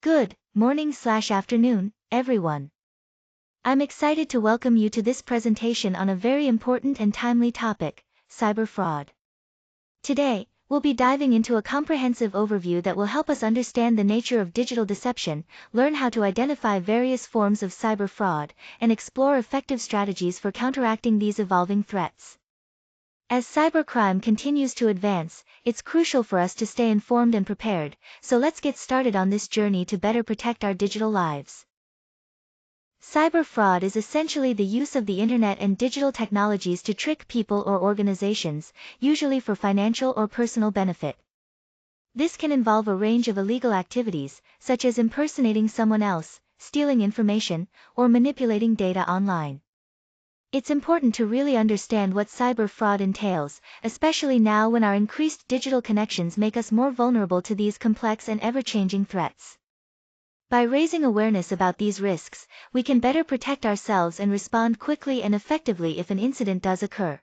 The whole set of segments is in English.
Good morning/afternoon, everyone. I'm excited to welcome you to this presentation on a very important and timely topic, cyber fraud. Today, we'll be diving into a comprehensive overview that will help us understand the nature of digital deception, learn how to identify various forms of cyber fraud, and explore effective strategies for counteracting these evolving threats. As cybercrime continues to advance, it's crucial for us to stay informed and prepared, so let's get started on this journey to better protect our digital lives. Cyber fraud is essentially the use of the internet and digital technologies to trick people or organizations, usually for financial or personal benefit. This can involve a range of illegal activities, such as impersonating someone else, stealing information, or manipulating data online. It's important to really understand what cyber fraud entails, especially now when our increased digital connections make us more vulnerable to these complex and ever-changing threats. By raising awareness about these risks, we can better protect ourselves and respond quickly and effectively if an incident does occur.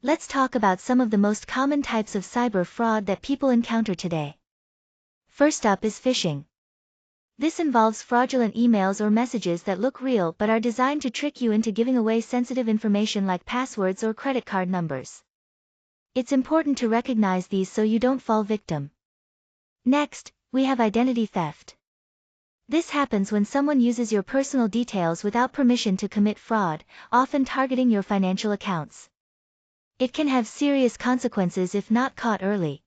Let's talk about some of the most common types of cyber fraud that people encounter today. First up is phishing. This involves fraudulent emails or messages that look real but are designed to trick you into giving away sensitive information like passwords or credit card numbers. It's important to recognize these so you don't fall victim. Next, we have identity theft. This happens when someone uses your personal details without permission to commit fraud, often targeting your financial accounts. It can have serious consequences if not caught early.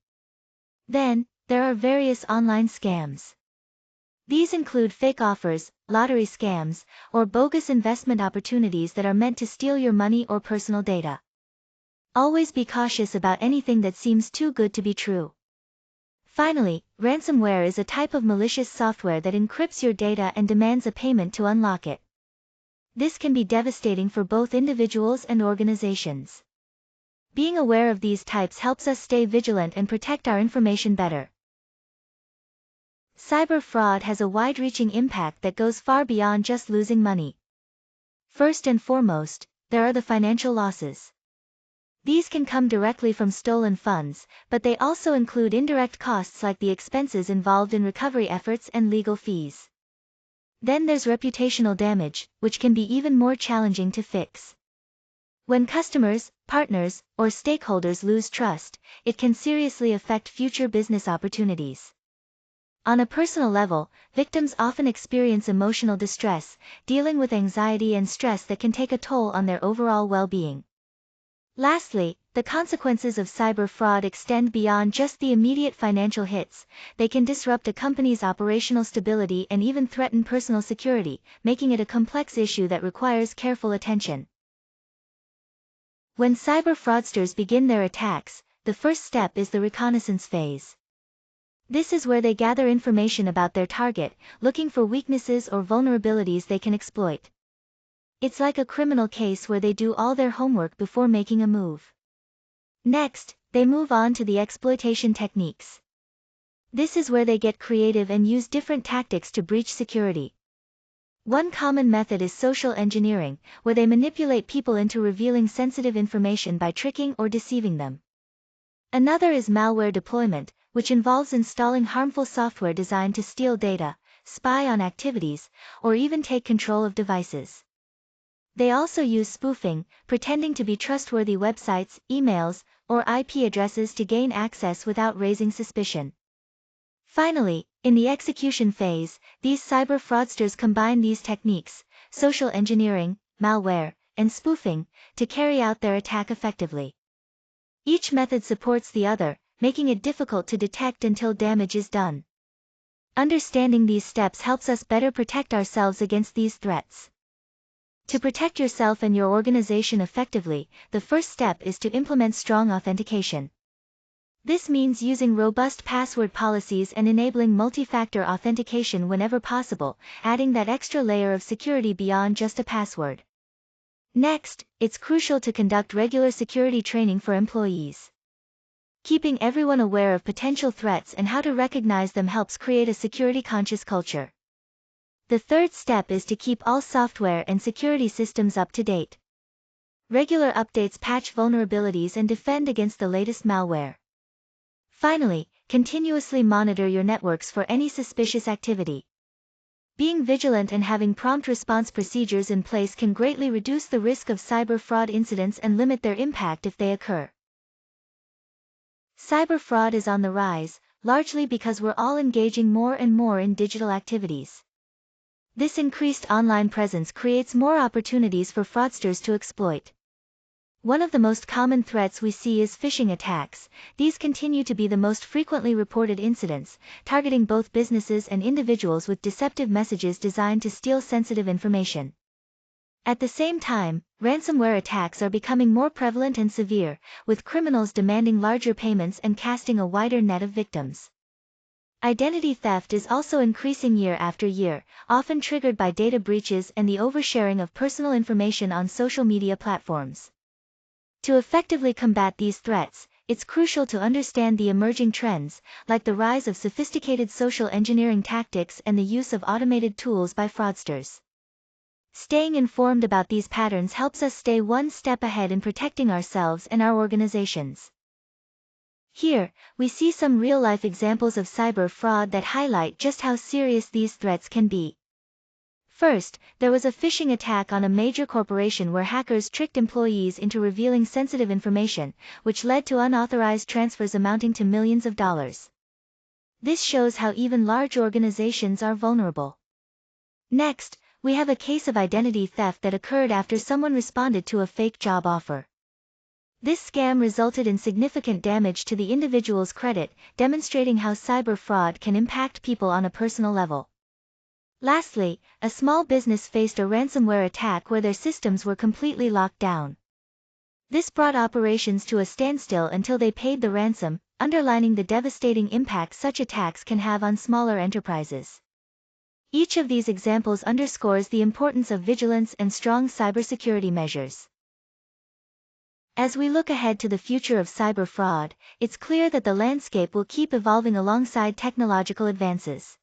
Then, there are various online scams. These include fake offers, lottery scams, or bogus investment opportunities that are meant to steal your money or personal data. Always be cautious about anything that seems too good to be true. Finally, ransomware is a type of malicious software that encrypts your data and demands a payment to unlock it. This can be devastating for both individuals and organizations. Being aware of these types helps us stay vigilant and protect our information better. Cyber fraud has a wide-reaching impact that goes far beyond just losing money. First and foremost, there are the financial losses. These can come directly from stolen funds, but they also include indirect costs like the expenses involved in recovery efforts and legal fees. Then there's reputational damage, which can be even more challenging to fix. When customers, partners, or stakeholders lose trust, it can seriously affect future business opportunities. On a personal level, victims often experience emotional distress, dealing with anxiety and stress that can take a toll on their overall well-being. Lastly, the consequences of cyber fraud extend beyond just the immediate financial hits. They can disrupt a company's operational stability and even threaten personal security, making it a complex issue that requires careful attention. When cyber fraudsters begin their attacks, the first step is the reconnaissance phase. This is where they gather information about their target, looking for weaknesses or vulnerabilities they can exploit. It's like a criminal case where they do all their homework before making a move. Next, they move on to the exploitation techniques. This is where they get creative and use different tactics to breach security. One common method is social engineering, where they manipulate people into revealing sensitive information by tricking or deceiving them. Another is malware deployment, which involves installing harmful software designed to steal data, spy on activities, or even take control of devices. They also use spoofing, pretending to be trustworthy websites, emails, or IP addresses to gain access without raising suspicion. Finally, in the execution phase, these cyber fraudsters combine these techniques, social engineering, malware, and spoofing, to carry out their attack effectively. Each method supports the other, making it difficult to detect until damage is done. Understanding these steps helps us better protect ourselves against these threats. To protect yourself and your organization effectively, the first step is to implement strong authentication. This means using robust password policies and enabling multi-factor authentication whenever possible, adding that extra layer of security beyond just a password. Next, it's crucial to conduct regular security training for employees. Keeping everyone aware of potential threats and how to recognize them helps create a security-conscious culture. The third step is to keep all software and security systems up to date. Regular updates patch vulnerabilities and defend against the latest malware. Finally, continuously monitor your networks for any suspicious activity. Being vigilant and having prompt response procedures in place can greatly reduce the risk of cyber fraud incidents and limit their impact if they occur. Cyber fraud is on the rise, largely because we're all engaging more and more in digital activities. This increased online presence creates more opportunities for fraudsters to exploit. One of the most common threats we see is phishing attacks. These continue to be the most frequently reported incidents, targeting both businesses and individuals with deceptive messages designed to steal sensitive information. At the same time, ransomware attacks are becoming more prevalent and severe, with criminals demanding larger payments and casting a wider net of victims. Identity theft is also increasing year after year, often triggered by data breaches and the oversharing of personal information on social media platforms. To effectively combat these threats, it's crucial to understand the emerging trends, like the rise of sophisticated social engineering tactics and the use of automated tools by fraudsters. Staying informed about these patterns helps us stay one step ahead in protecting ourselves and our organizations. Here, we see some real-life examples of cyber fraud that highlight just how serious these threats can be. First, there was a phishing attack on a major corporation where hackers tricked employees into revealing sensitive information, which led to unauthorized transfers amounting to millions of dollars. This shows how even large organizations are vulnerable. Next, we have a case of identity theft that occurred after someone responded to a fake job offer. This scam resulted in significant damage to the individual's credit, demonstrating how cyber fraud can impact people on a personal level. Lastly, a small business faced a ransomware attack where their systems were completely locked down. This brought operations to a standstill until they paid the ransom, underlining the devastating impact such attacks can have on smaller enterprises. Each of these examples underscores the importance of vigilance and strong cybersecurity measures. As we look ahead to the future of cyber fraud, it's clear that the landscape will keep evolving alongside technological advances.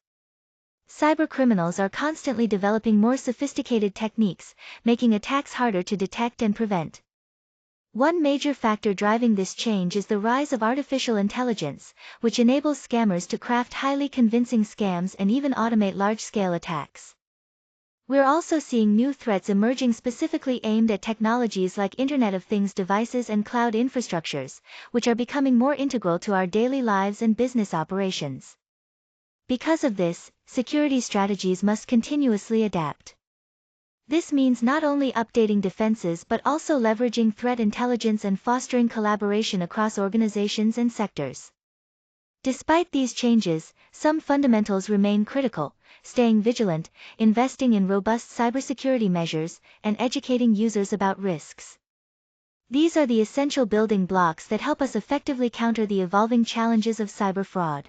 Cybercriminals are constantly developing more sophisticated techniques, making attacks harder to detect and prevent. One major factor driving this change is the rise of artificial intelligence, which enables scammers to craft highly convincing scams and even automate large-scale attacks. We're also seeing new threats emerging specifically aimed at technologies like Internet of Things devices and cloud infrastructures, which are becoming more integral to our daily lives and business operations. Because of this, security strategies must continuously adapt. This means not only updating defenses but also leveraging threat intelligence and fostering collaboration across organizations and sectors. Despite these changes, some fundamentals remain critical: staying vigilant, investing in robust cybersecurity measures, and educating users about risks. These are the essential building blocks that help us effectively counter the evolving challenges of cyber fraud.